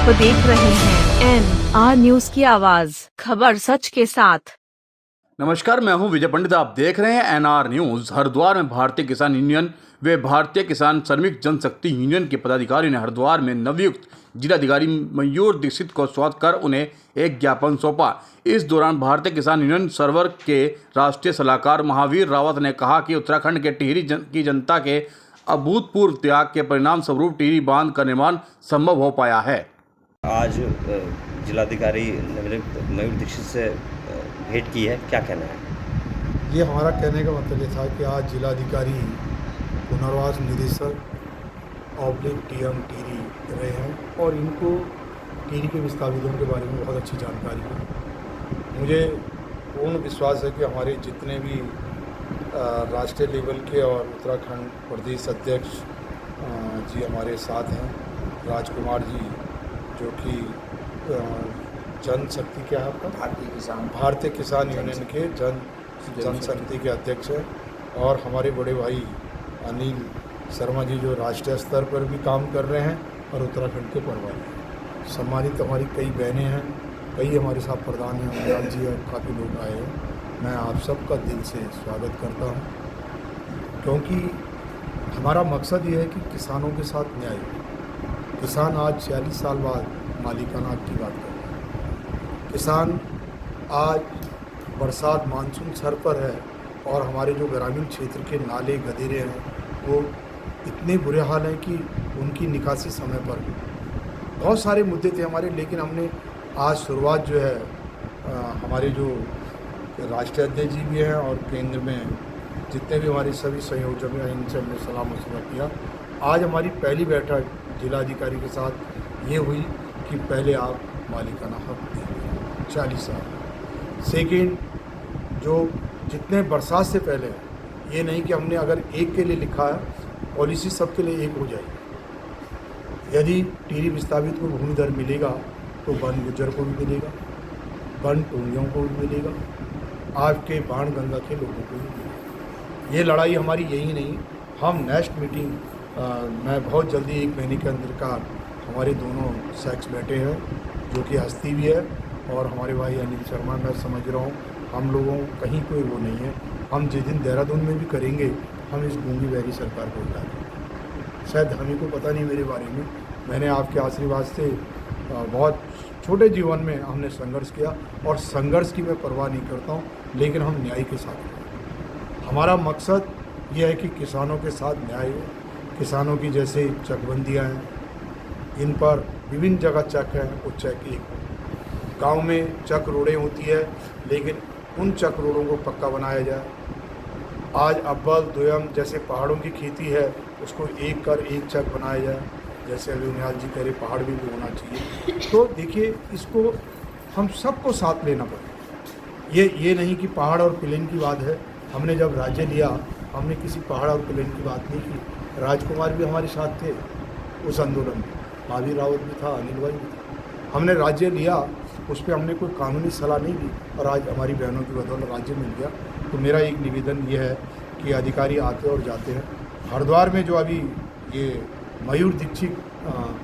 आप देख रहे हैं NR न्यूज की आवाज, खबर सच के साथ। नमस्कार, मैं हूं विजय पंडित। आप देख रहे हैं NR न्यूज। हरिद्वार में भारतीय किसान यूनियन व भारतीय किसान श्रमिक जनशक्ति यूनियन के पदाधिकारियों ने हरिद्वार में नवयुक्त जिलाधिकारी मयूर दीक्षित को स्वागत कर उन्हें एक ज्ञापन सौंपा। इस दौरान भारतीय किसान यूनियन सर्वर के राष्ट्रीय सलाहकार महावीर रावत ने कहा कि उत्तराखंड के टिहरी की जनता के अभूतपूर्व त्याग के परिणाम स्वरूप टिहरी बांध का निर्माण संभव हो पाया है। आज जिलाधिकारी मयूर दीक्षित से भेंट की है, क्या कहना है? ये हमारा कहने का मतलब ये था कि आज जिलाधिकारी पुनर्वास निदेशक ऑब्लिक टीएम टिहरी रहे हैं और इनको टिहरी के विस्थापितों के बारे में बहुत अच्छी जानकारी है। मुझे पूर्ण विश्वास है कि हमारे जितने भी राष्ट्रीय लेवल के और उत्तराखंड प्रदेश अध्यक्ष जी हमारे साथ हैं, राजकुमार जी जो कि जनशक्ति क्या है आपका, भारतीय किसान यूनियन के जनशक्ति के अध्यक्ष हैं, और हमारे बड़े भाई अनिल शर्मा जी जो राष्ट्रीय स्तर पर भी काम कर रहे हैं और उत्तराखंड के प्रभारी हैं। सम्मानित हमारी कई बहनें हैं, कई हमारे साथ प्रधान हैं, अमराल जी और काफ़ी लोग आए हैं। मैं आप सबका दिल से स्वागत करता हूं, क्योंकि हमारा मकसद ये है कि किसानों के साथ न्याय हो। किसान आज 46 साल बाद मालिकाना हक की बात कर रहे हैं। किसान आज बरसात मानसून सर पर है और हमारे जो ग्रामीण क्षेत्र के नाले गदेरे हैं वो इतने बुरे हाल हैं कि उनकी निकासी समय पर बहुत सारे मुद्दे थे हमारे, लेकिन हमने आज शुरुआत जो है हमारे जो राष्ट्रीय अध्यक्ष जी भी हैं और केंद्र में जितने भी हमारे सभी संयोजक हैं इनसे हमने सलाह मशवरा किया। आज हमारी पहली बैठक जिलाधिकारी के साथ ये हुई कि पहले आप मालिकाना हक देंगे 40 साल। सेकेंड, जो जितने बरसात से पहले ये नहीं कि हमने अगर एक के लिए लिखा है, पॉलिसी सबके लिए एक हो जाएगी। यदि टिहरी विस्थापित को भूमि दर मिलेगा तो वन गुज्जर को भी मिलेगा, वन टोलियों को भी मिलेगा, आपके बाण गंगा के लोगों को भी मिलेगा। ये लड़ाई हमारी यही नहीं, हम नेक्स्ट मीटिंग मैं बहुत जल्दी 1 महीने के अंदर का हमारे दोनों सेक्स बैठे हैं जो कि हस्ती भी है, और हमारे भाई अनिल शर्मा, मैं समझ रहा हूँ हम लोगों कहीं कोई वो नहीं है। हम जिस दिन देहरादून में भी करेंगे हम इस गूंगी बहरी सरकार को उठा देंगे। शायद हमें को पता नहीं मेरे बारे में, मैंने आपके आशीर्वाद से बहुत छोटे जीवन में हमने संघर्ष किया और संघर्ष की मैं परवाह नहीं करता हूँ, लेकिन हम न्याय के साथ हैं। हमारा मकसद ये है कि किसानों के साथ न्याय हो। किसानों की जैसे चकबंदियाँ हैं, इन पर विभिन्न जगह चक है, वो चक एक गांव में चक रोडें होती है, लेकिन उन चक रोडों को पक्का बनाया जाए। आज अव्वल द्वयम जैसे पहाड़ों की खेती है उसको एक कर एक चक बनाया जाए, जैसे अभी उनियाल जी कह रहे पहाड़ भी होना चाहिए। तो देखिए, इसको हम सबको साथ लेना पड़ेगा। ये नहीं कि पहाड़ और प्लेन की बात है। हमने जब राज्य लिया हमने किसी पहाड़ और प्लेन की बात नहीं की। राजकुमार भी हमारे साथ थे उस आंदोलन में, महावीर रावत भी था, अनिल भाई भी था। हमने राज्य लिया, उस पर हमने कोई कानूनी सलाह नहीं दी और आज हमारी बहनों की बदौलत राज्य मिल गया। तो मेरा एक निवेदन ये है कि अधिकारी आते और जाते हैं। हरिद्वार में जो अभी ये मयूर दीक्षित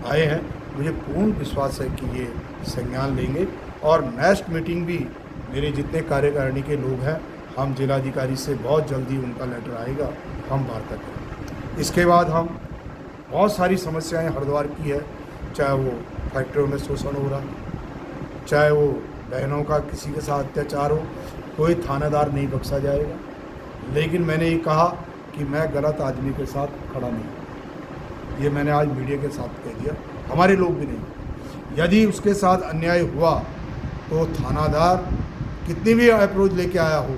आए हैं, मुझे पूर्ण विश्वास है कि ये संज्ञान लेंगे और नेक्स्ट मीटिंग भी मेरे जितने कार्यकारिणी के लोग हैं, हम जिलाधिकारी से बहुत जल्दी उनका लेटर आएगा, हम वार्ता करेंगे। इसके बाद हम बहुत सारी समस्याएं हरिद्वार की है, चाहे वो फैक्ट्रियों में शोषण हो रहा, चाहे वो बहनों का किसी के साथ अत्याचार हो, कोई थानेदार नहीं बख्शा जाएगा। लेकिन मैंने ये कहा कि मैं गलत आदमी के साथ खड़ा नहीं, ये मैंने आज मीडिया के साथ कह दिया, हमारे लोग भी नहीं। यदि उसके साथ अन्याय हुआ तो थानादार कितनी भी अप्रोच लेके आया हो,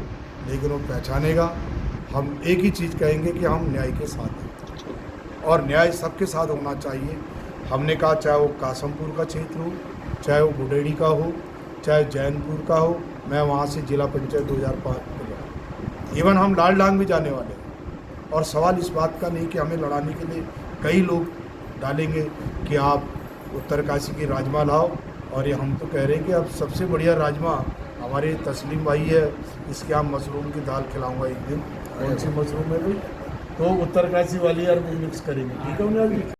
लेकिन वो पहचानेगा। हम एक ही चीज़ कहेंगे कि हम न्याय के साथ हैं और न्याय सबके साथ होना चाहिए। हमने कहा चाहे वो कासमपुर का क्षेत्र हो, चाहे वो बुडेड़ी का हो, चाहे जैनपुर का हो, मैं वहाँ से जिला पंचायत 2005 को लड़ा। इवन हम लालडांग भी जाने वाले हैं। और सवाल इस बात का नहीं कि हमें लड़ाने के लिए कई लोग डालेंगे कि आप उत्तरकाशी की राजमा लाओ, और ये हम तो कह रहे हैं कि अब सबसे बढ़िया राजमा हमारे तस्लीम भाई है, इसके आप मशरूम की दाल खिलाऊंगा एक दिन। कौन सी मशरूम है भाई? तो उत्तरकाशी वाली यार मिक्स करेंगे, ठीक है उन्हें।